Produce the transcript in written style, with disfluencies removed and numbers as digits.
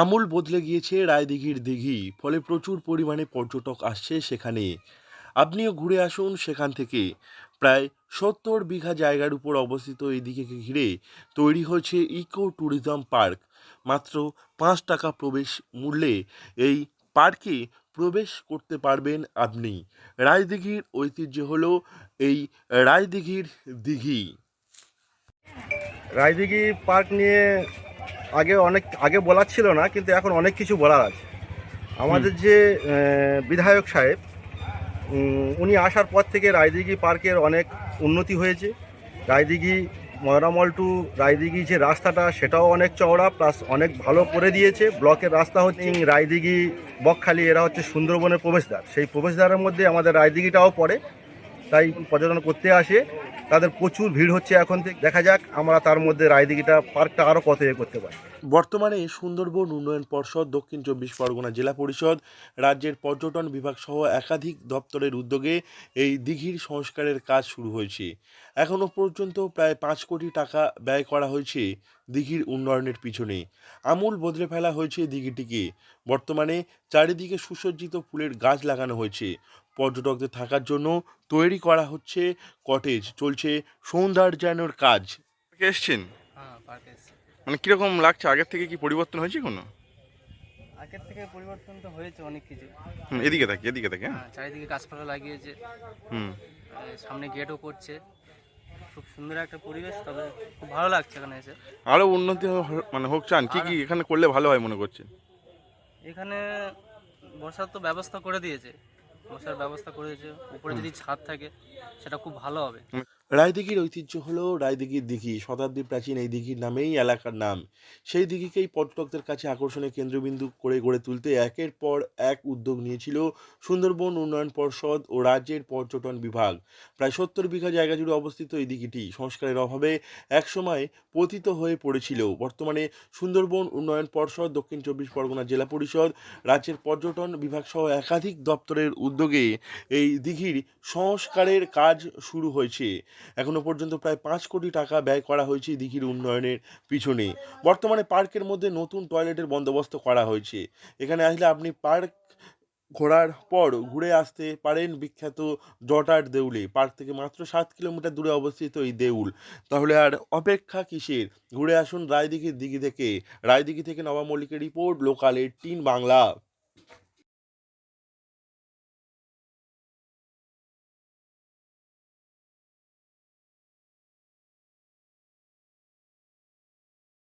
আমূল বদলে গিয়েছে রায়দিঘির দিঘি, ফলে প্রচুর পরিমাণে পর্যটক আসছে সেখানে। আপনিও ঘুরে আসুন সেখান থেকে। প্রায় ৭০ বিঘা জায়গার উপর অবস্থিত এই দিঘিকে ঘিরে তৈরি হয়েছে ইকো ট্যুরিজম পার্ক। মাত্র ৫ টাকা প্রবেশ মূল্যে এই পার্কে প্রবেশ করতে পারবেন আপনি। রায়দিঘির ঐতিহ্য হলো এই রায়দিঘির দিঘি। রায়দিঘি পার্ক নিয়ে অনেক আগে বলার ছিল না, কিন্তু এখন অনেক কিছু বলার আছে। হুম। আমাদের যে বিধায়ক সাহেব, উনি আসার পর থেকে রায়দিঘি পার্কের অনেক উন্নতি হয়েছে। রায়দিঘি ময়রামল টু রায়দিঘি যে রাস্তাটা, সেটাও অনেক চওড়া, প্লাস অনেক ভালো করে দিয়েছে। ব্লকের রাস্তা হচ্ছে রায়দিঘি, বকখালি, এরা হচ্ছে সুন্দরবনের প্রবেশদ্বার। সেই প্রবেশদ্বারের মধ্যে আমাদের রায়দিঘিটাও পড়ে। তাই পর্যটন করতে আসে, তাদের প্রচুর ভিড় হচ্ছে এখন থেকে। দেখা যাক আমরা তার মধ্যে রায়দিঘিটা পার্কটা আরও কত করতে পারি। বর্তমানে সুন্দরবন উন্নয়ন পর্ষদ, দক্ষিণ ২৪ পরগনা জেলা পরিষদ, রাজ্যের পর্যটন বিভাগ সহ একাধিক দপ্তরের উদ্যোগে এই দিঘির সংস্কারের কাজ শুরু হয়েছে। এখনও পর্যন্ত প্রায় ৫ কোটি টাকা ব্যয় করা হয়েছে দিঘির উন্নয়নের পিছনে। আমূল বদলে ফেলা হয়েছে দিঘিটিকে। বর্তমানে চারিদিকে সুসজ্জিত ফুলের গাছ লাগানো হয়েছে। পর্যটকদের থাকার জন্য তৈরি করা হচ্ছে কটেজ, চলছে সৌন্দর্যায়নের কাজ। এসছেন, হ্যাঁ, পার্কে এসেছি। মানে কিরকম লাগছে? আগের থেকে কি পরিবর্তন হয়েছে কোনো? আগের থেকে পরিবর্তন তো হয়েছে অনেক কিছু। এদিকে থাকি, এদিকে থাকি, হ্যাঁ। হ্যাঁ, চারিদিকে গাছপালা লাগিয়েছে। হুম। সামনে গেটও করছে। খুব সুন্দর একটা পরিবেশ, তবে খুব ভালো লাগছে এখানে এসে। আরো উন্নতি মানে হোক চান, কি আর কি এখানে করলে ভালো হয় মনে করছেন? এখানে বসার তো ব্যবস্থা করে দিয়েছে। বসার ব্যবস্থা করে দিয়েছে। উপরে হুম। যদি ছাদ থাকে সেটা খুব ভালো হবে। রায়দিঘির ঐতিহ্য হলো রায়দিঘির দিঘি। শতাব্দী প্রাচীন এই দিঘির নামেই এলাকার নাম। সেই দিঘিকেই পর্যটকদের কাছে আকর্ষণের কেন্দ্রবিন্দু করে গড়ে তুলতে একের পর এক উদ্যোগ নিয়েছিল সুন্দরবন উন্নয়ন পর্ষদ ও রাজ্যের পর্যটন বিভাগ। প্রায় ৭০ বিঘা জায়গা জুড়ে অবস্থিত এই দিঘিটি সংস্কারের অভাবে একসময় পতিত হয়ে পড়েছিল। বর্তমানে সুন্দরবন উন্নয়ন পর্ষদ, দক্ষিণ ২৪ পরগনা জেলা পরিষদ, রাজ্যের পর্যটন বিভাগ সহ একাধিক দপ্তরের উদ্যোগে এই দিঘির সংস্কারের কাজ শুরু হয়েছে। এখনো পর্যন্ত প্রায় ৫ কোটি টাকা ব্যয় করা হয়েছে দিঘির উন্নয়নের পিছনে। বর্তমানে পার্কের মধ্যে নতুন টয়লেটের বন্দোবস্ত করা হয়েছে। এখানে আসলে আপনি পার্ক ঘোরার পর ঘুরে আসতে পারেন বিখ্যাত জটার দেউলে। পার্ক থেকে মাত্র ৭ কিলোমিটার দূরে অবস্থিত এই দেউল। তাহলে আর অপেক্ষা কিসের? ঘুরে আসুন রায়দিঘির দিঘি থেকে। রায়দিঘি থেকে নবাব মল্লিকের রিপোর্ট, লোকাল ১৮ বাংলা।